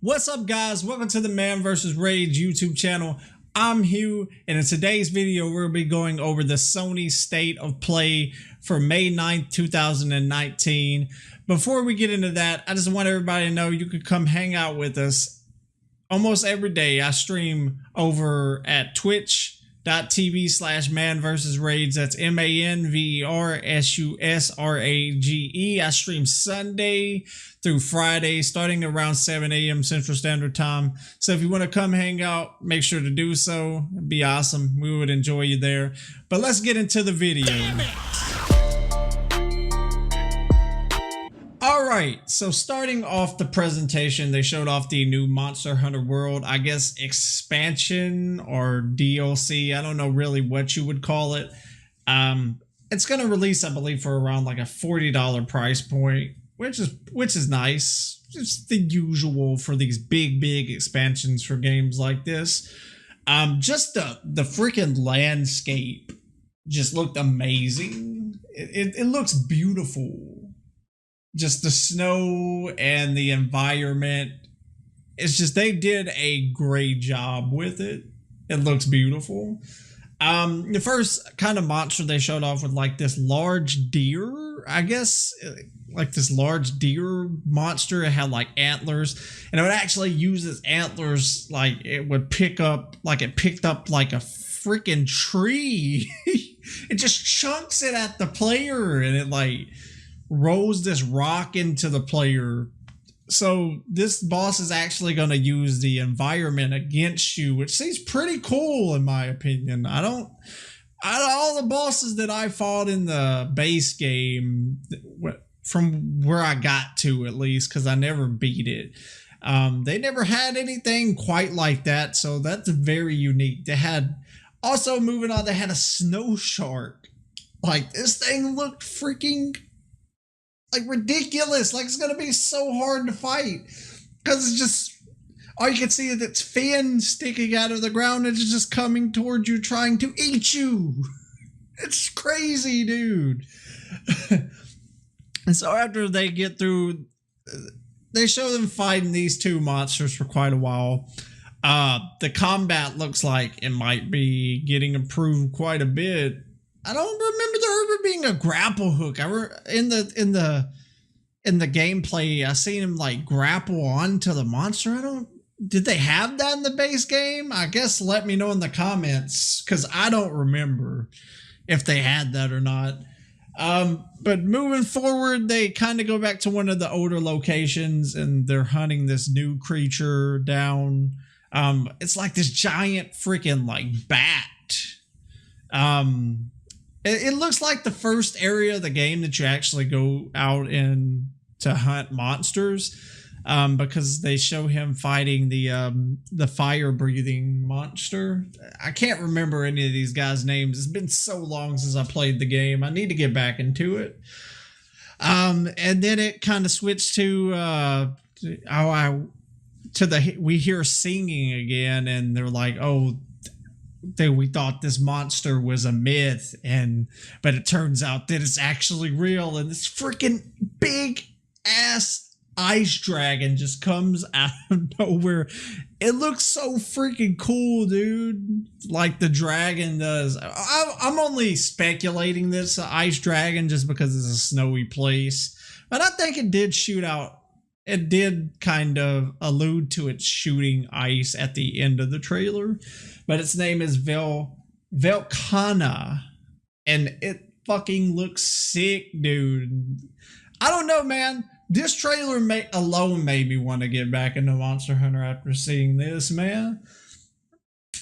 What's up, guys? Welcome to the Man vs. Rage YouTube channel. I'm Hugh, and in today's video, we'll be going over the Sony State of Play for May 9th, 2019. Before we get into that, I just want everybody to know you can come hang out with us almost every day. I stream over at twitch.tv/man versus rage. That's MANVERSUSRAGE. I stream Sunday through Friday starting around 7 a.m. Central Standard Time. So if you want to come hang out, make sure to do so. It'd be awesome. We would enjoy you there. But let's get into the video. Alright, so starting off the presentation, they showed off the new Monster Hunter World, I guess expansion or DLC. I don't know really what you would call it. It's going to release, I believe, for around like a $40 price point, which is nice. Just the usual for these big expansions for games like this. Just the freaking landscape just looked amazing. It looks beautiful. Just the snow and the environment. It's just, they did a great job with it. It looks beautiful. The first kind of monster they showed off with like this large deer, I guess, like this large deer monster. It had like antlers, and it would actually use its antlers, like it would pick up, like it picked up like a freaking tree. It just chunks it at the player, and it like rolls this rock into the player. So this boss is actually going to use the environment against you, which seems pretty cool in my opinion. Out of all the bosses that I fought in the base game, from where I got to at least, because I never beat it, they never had anything quite like that. So that's very unique. They had, also moving on, they had a snow shark. Like, this thing looked freaking like ridiculous. Like, it's gonna be so hard to fight because it's just, all you can see is its fin sticking out of the ground and it's just coming towards you, trying to eat you. It's crazy, dude. And so after they get through, they show them fighting these two monsters for quite a while. The combat looks like it might be getting improved quite a bit. I don't remember there ever being a grapple hook. In the gameplay, I seen him like grapple onto the monster. Did they have that in the base game? I guess let me know in the comments, because I don't remember if they had that or not. But moving forward, they kind of go back to one of the older locations, and they're hunting this new creature down. It's like this giant freaking like bat. It looks like the first area of the game that you actually go out in to hunt monsters, because they show him fighting the fire-breathing monster. I can't remember any of these guys' names. It's been so long since I played the game. I need to get back into it. And then it kind of switched to we hear singing again, and they're like, oh, we thought this monster was a myth, but it turns out that it's actually real, and this freaking big ass ice dragon just comes out of nowhere. It looks so freaking cool, dude, like the dragon does. I'm only speculating this ice dragon just because it's a snowy place, but I think it did shoot out. It did kind of allude to it shooting ice at the end of the trailer, but its name is Velkhana, and it fucking looks sick, dude. I don't know, man. This trailer alone made me want to get back into Monster Hunter after seeing this, man.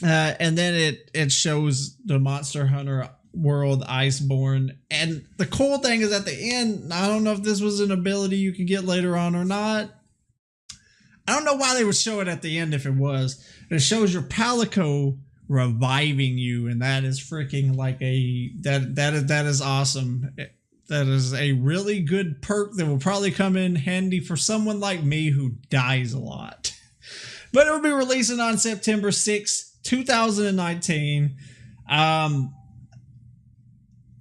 And then it shows the Monster Hunter World Iceborne, and the cool thing is at the end, I don't know if this was an ability you could get later on or not. I don't know why they would show it at the end if it was. It shows your Palico reviving you, and that is freaking like that is awesome. That is a really good perk that will probably come in handy for someone like me who dies a lot. But it will be releasing on September 6th, 2019.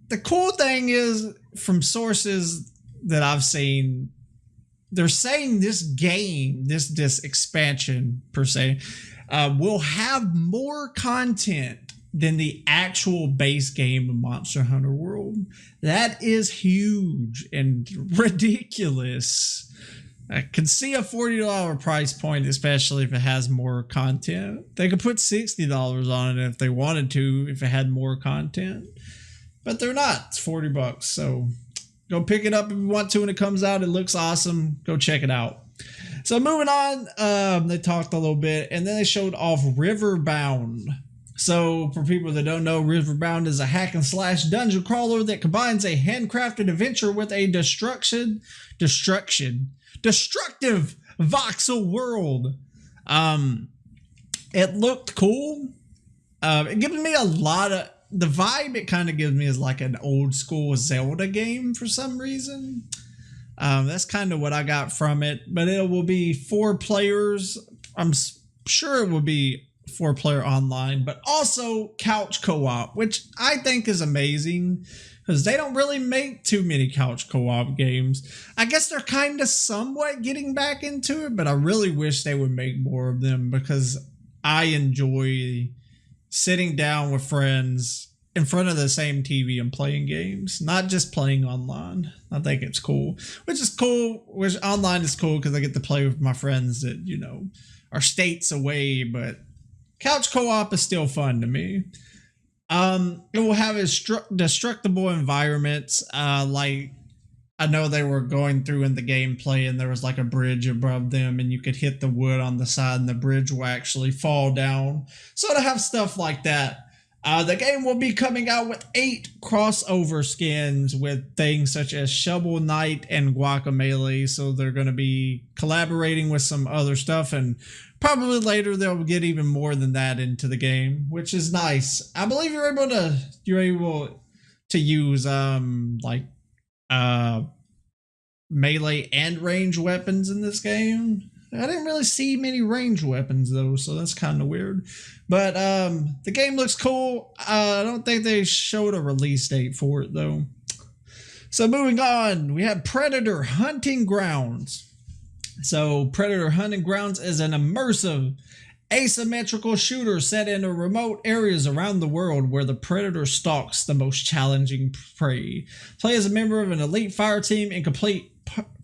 The cool thing is, from sources that I've seen, they're saying this game, this expansion per se, will have more content than the actual base game of Monster Hunter World. That is huge and ridiculous. I can see a $40 price point, especially if it has more content. They could put $60 on it if they wanted to, if it had more content. But they're not. It's $40. So go pick it up if you want to when it comes out. It looks awesome. Go check it out. So moving on, they talked a little bit, and then they showed off Riverbound. So for people that don't know, Riverbound is a hack and slash dungeon crawler that combines a handcrafted adventure with a destructive voxel world. It looked cool. It gives me a lot of the vibe. It kind of gives me is like an old school Zelda game for some reason. That's kind of what I got from it. But it will be 4 players. I'm sure it will be 4-player online, but also couch co-op, which I think is amazing because they don't really make too many couch co-op games. I guess they're kind of somewhat getting back into it, but I really wish they would make more of them because I enjoy sitting down with friends in front of the same TV and playing games, not just playing online. I think it's cool, which is cool. Which online is cool because I get to play with my friends that, you know, are states away, but couch co-op is still fun to me. It will have destructible environments. Like I know they were going through in the gameplay and there was like a bridge above them and you could hit the wood on the side and the bridge will actually fall down. So to have stuff like that. The game will be coming out with 8 crossover skins with things such as Shovel Knight and Guacamelee. So they're going to be collaborating with some other stuff, and probably later they'll get even more than that into the game, which is nice. I believe you're able to use melee and range weapons in this game. I didn't really see many range weapons though, so that's kind of weird. But the game looks cool. I don't think they showed a release date for it though. So moving on, we have Predator Hunting Grounds. So Predator Hunting Grounds is an immersive, asymmetrical shooter set in remote areas around the world where the predator stalks the most challenging prey. Play as a member of an elite fire team and complete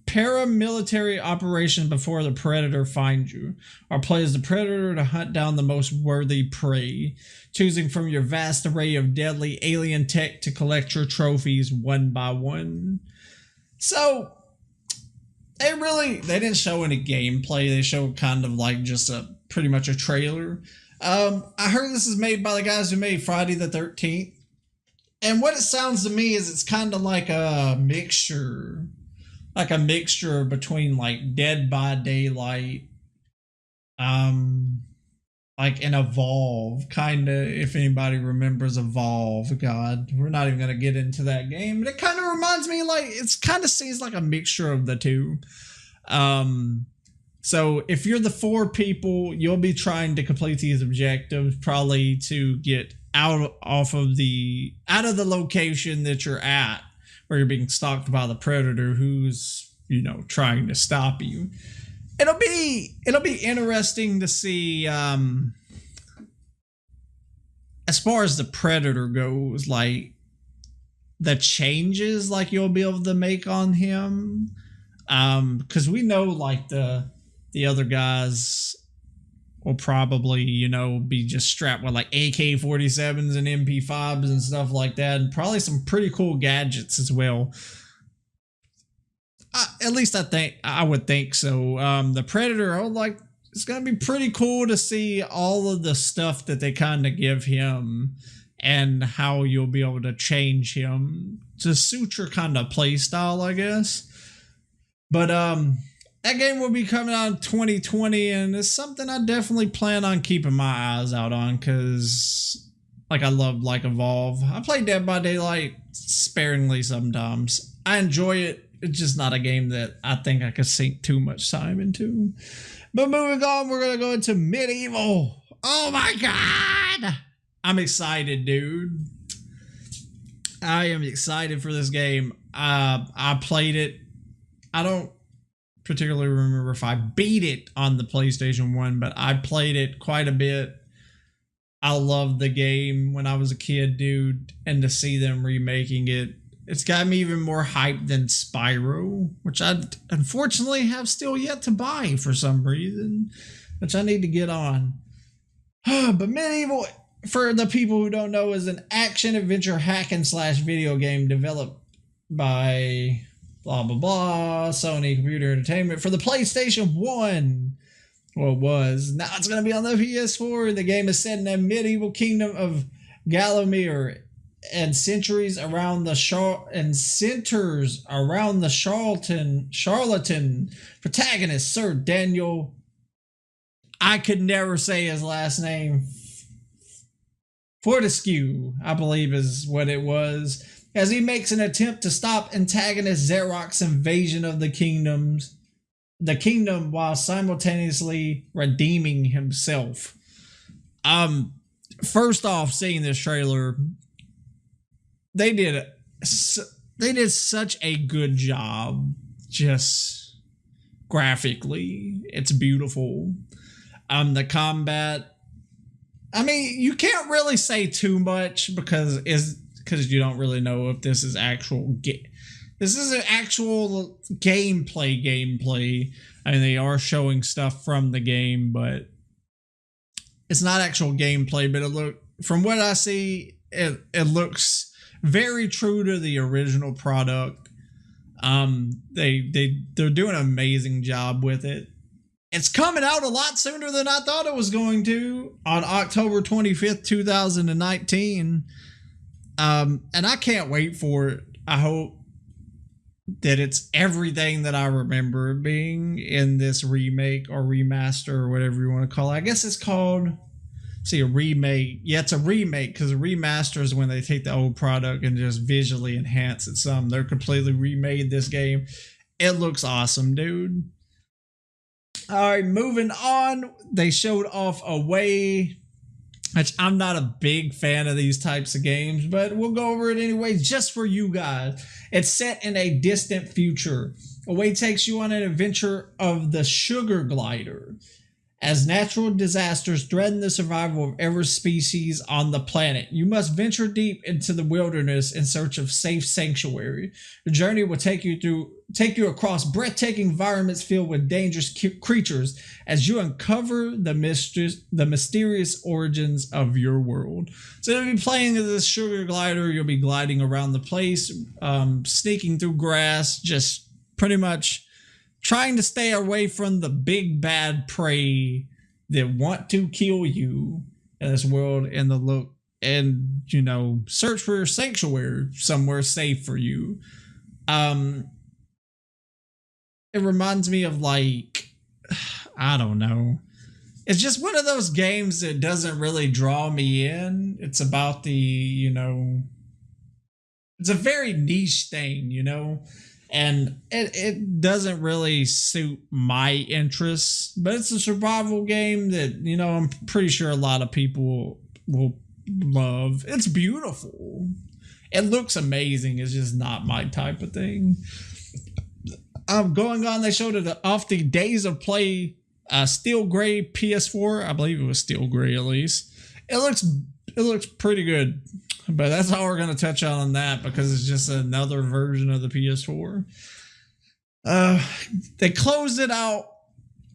paramilitary operation before the predator finds you, or play as the predator to hunt down the most worthy prey, choosing from your vast array of deadly alien tech to collect your trophies one by one. So they didn't show any gameplay. They showed kind of like just pretty much a trailer. I heard this is made by the guys who made Friday the 13th, and what it sounds to me is it's kind of like a mixture between like Dead by Daylight, like an Evolve, kind of, if anybody remembers Evolve. God, we're not even going to get into that game, but it kind of reminds me, like, it's kind of seems like a mixture of the two. So if you're the 4 people, you'll be trying to complete these objectives, probably to get out of the location that you're at, where you're being stalked by the predator who's, you know, trying to stop you. It'll be interesting to see, as far as the predator goes, like the changes like you'll be able to make on him. Because we know like the other guys will probably, you know, be just strapped with like AK-47s and MP5s and stuff like that, and probably some pretty cool gadgets as well. At least I would think so. The Predator, it's gonna be pretty cool to see all of the stuff that they kind of give him and how you'll be able to change him to suit your kind of play style, I guess. But that game will be coming out in 2020, and it's something I definitely plan on keeping my eyes out on, because like I love like Evolve. I play Dead by Daylight sparingly sometimes. I enjoy it. It's just not a game that I think I could sink too much time into. But moving on, we're going to go into Medieval. Oh my God. I'm excited, dude. I am excited for this game. I played it. I don't particularly remember if I beat it on the PlayStation 1, but I played it quite a bit. I loved the game when I was a kid, dude, and to see them remaking it, it's got me even more hyped than Spyro, which I unfortunately have still yet to buy for some reason, which I need to get on. But Medieval, for the people who don't know, is an action-adventure hack-and-slash video game developed by blah, blah, blah, Sony Computer Entertainment for the PlayStation 1. Well, it was. Now it's going to be on the PS4. The game is set in a medieval kingdom of Gallowmere and centers around the charlatan protagonist, Sir Daniel. I could never say his last name. Fortescue, I believe is what it was, as he makes an attempt to stop antagonist Zarok's invasion of the kingdom while simultaneously redeeming himself. First off, seeing this trailer, they did such a good job just graphically. It's beautiful. The combat, I mean, you can't really say too much because you don't really know if this is actual this is an actual gameplay. I mean, they are showing stuff from the game, but it's not actual gameplay. But from what I see, it looks very true to the original product. They're doing an amazing job with it. It's coming out a lot sooner than I thought it was going to, on October 25th, 2019. And I can't wait for it. I hope that it's everything that I remember it being in this remake or remaster or whatever you want to call it. I guess it's called, a remake. Yeah, it's a remake, because a remaster is when they take the old product and just visually enhance it some. They're completely remade this game. It looks awesome, dude. All right, moving on. They showed off Away, which I'm not a big fan of these types of games, but we'll go over it anyway just for you guys. It's set in a distant future. Away takes you on an adventure of the sugar glider, as natural disasters threaten the survival of every species on the planet. You must venture deep into the wilderness in search of safe sanctuary. The journey will take you across breathtaking environments filled with dangerous creatures as you uncover the mysterious origins of your world. So you'll be playing this sugar glider. You'll be gliding around the place, sneaking through grass, just pretty much trying to stay away from the big bad prey that want to kill you in this world, and search for a sanctuary somewhere safe for you. It reminds me of, like, I don't know. It's just one of those games that doesn't really draw me in. It's about it's a very niche thing, and it doesn't really suit my interests, but it's a survival game that, I'm pretty sure a lot of people will love. It's beautiful. It looks amazing. It's just not my type of thing. Going on, they showed it off the Days of Play Steel Gray PS4. I believe it was Steel Gray, at least. It looks pretty good. But that's all we're going to touch on that, because it's just another version of the PS4. They closed it out.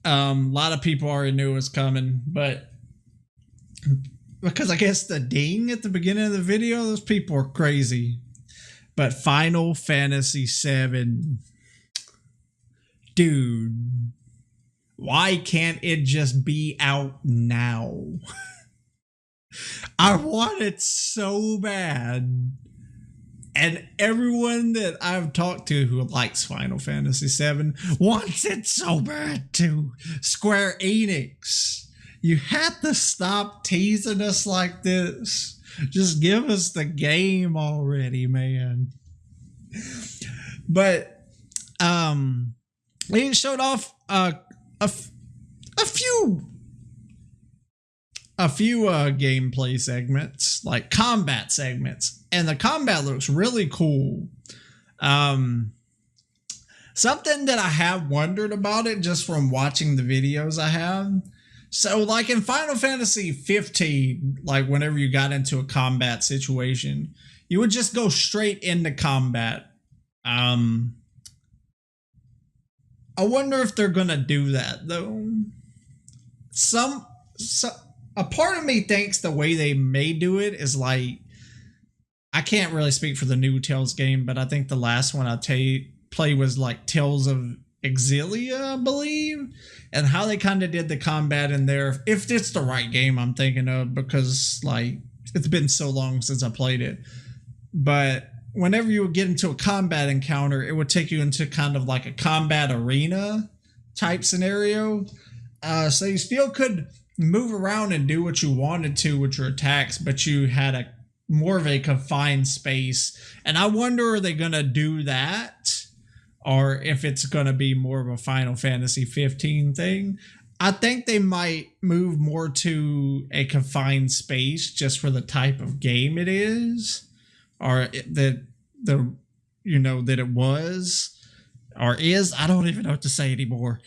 A lot of people already knew it was coming, but because I guess the ding at the beginning of the video, those people are crazy. But Final Fantasy VII, dude, why can't it just be out now? I want it so bad. And everyone that I've talked to who likes Final Fantasy VII wants it so bad too. Square Enix, you have to stop teasing us like this. Just give us the game already, man. But they showed off a few gameplay segments, like combat segments, and the combat looks really cool. Something that I have wondered about it just from watching the videos I have. So, like in Final Fantasy 15, like whenever you got into a combat situation, you would just go straight into combat. Um, I wonder if they're gonna do that though. Some a part of me thinks the way they may do it is like, I can't really speak for the new Tales game, but I think the last one I play was like Tales of Exilia, I believe, and how they kind of did the combat in there. If it's the right game I'm thinking of, because like it's been so long since I played it. But whenever you would get into a combat encounter, it would take you into kind of like a combat arena type scenario. So you still could move around and do what you wanted to with your attacks, but you had a more of a confined space. And I wonder, are they going to do that? Or if it's going to be more of a Final Fantasy 15 thing. I think they might move more to a confined space just for the type of game it is. Or that that it was or is. I don't even know what to say anymore.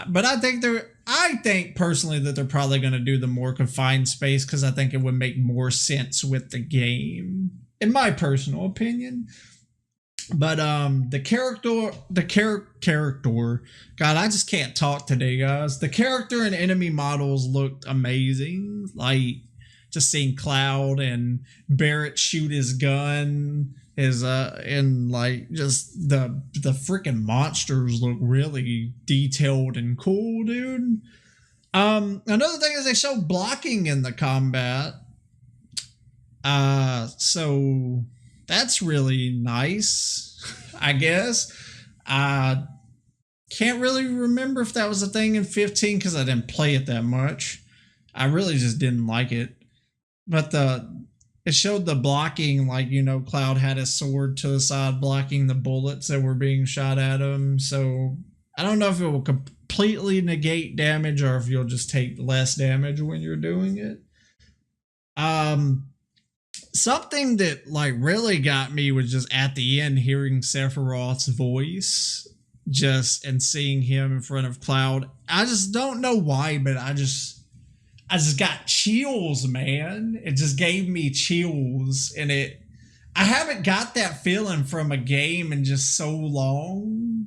But I think personally that they're probably going to do the more confined space, because I think it would make more sense with the game, in my personal opinion. But the character, God, I just can't talk today, guys. The character and enemy models looked amazing. Like just seeing Cloud and Barrett shoot his gun. And like just the freaking monsters look really detailed and cool, dude. Another thing is they show blocking in the combat. So that's really nice, I guess. I can't really remember if that was a thing in 15 because I didn't play it that much. I really just didn't like it. But it showed the blocking, like, Cloud had his sword to the side blocking the bullets that were being shot at him. So I don't know if it will completely negate damage or if you'll just take less damage when you're doing it. Something that like really got me was just at the end hearing Sephiroth's voice and seeing him in front of Cloud. I just don't know why, but I just got chills, man. It just gave me chills, and I haven't got that feeling from a game in just so long.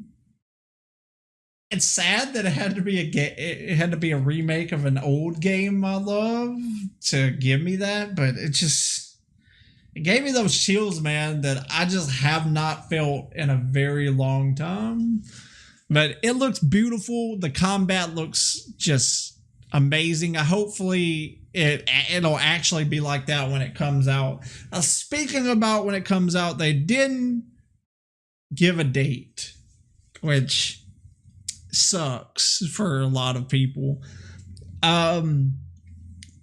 It's sad that it had to be a remake of an old game I love to give me that, but it gave me those chills, man, that I just have not felt in a very long time. But it looks beautiful. The combat looks just amazing. Hopefully it'll actually be like that when it comes out. Now, speaking about when it comes out, they didn't give a date, which sucks for a lot of people.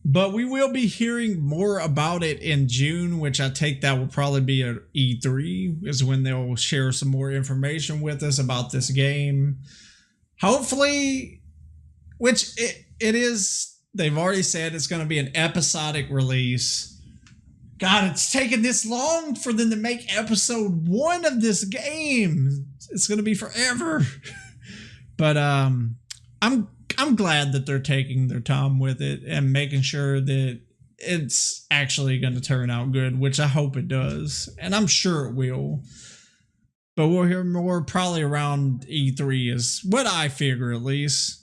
But we will be hearing more about it in June, which I take that will probably be at E3, is when they'll share some more information with us about this game. Hopefully, which it is, they've already said it's going to be an episodic release. God, it's taken this long for them to make episode 1 of this game. It's going to be forever. But I'm glad that they're taking their time with it and making sure that it's actually going to turn out good, which I hope it does. And I'm sure it will. But we'll hear more probably around E3 is what I figure, at least.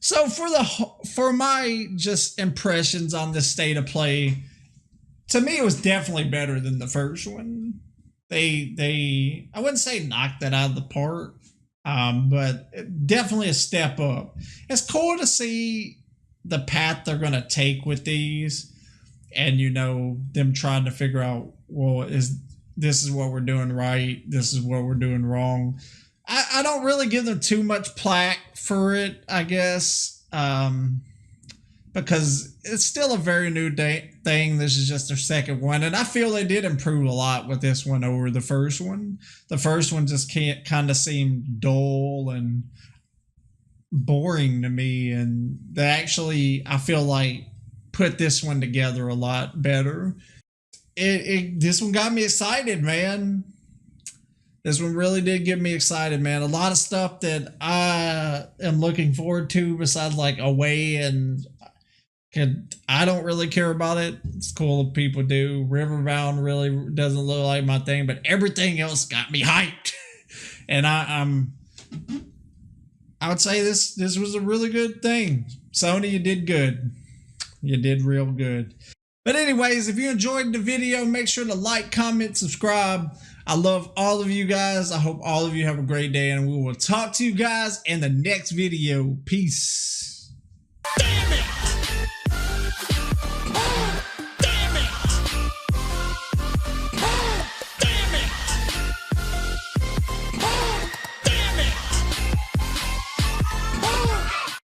So for my just impressions on this state of play, to me it was definitely better than the first one. They I wouldn't say knocked that out of the park. But definitely a step up. It's cool to see the path they're going to take with these, and them trying to figure out, well, this is what we're doing right, this is what we're doing wrong. I don't really give them too much plaque for it, I guess, because it's still a very new thing. This is just their second one, and I feel they did improve a lot with this one over the first one. The first one just kind of seemed dull and boring to me, and they actually, I feel like, put this one together a lot better. This one got me excited, man. This one really did get me excited, man. A lot of stuff that I am looking forward to besides like Away and I don't really care about it. It's cool if people do. Riverbound really doesn't look like my thing, but everything else got me hyped. And I would say this was a really good thing. Sony, you did good. You did real good. But anyways, if you enjoyed the video, make sure to like, comment, subscribe. I love all of you guys. I hope all of you have a great day, and we will talk to you guys in the next video. Peace. Damn it!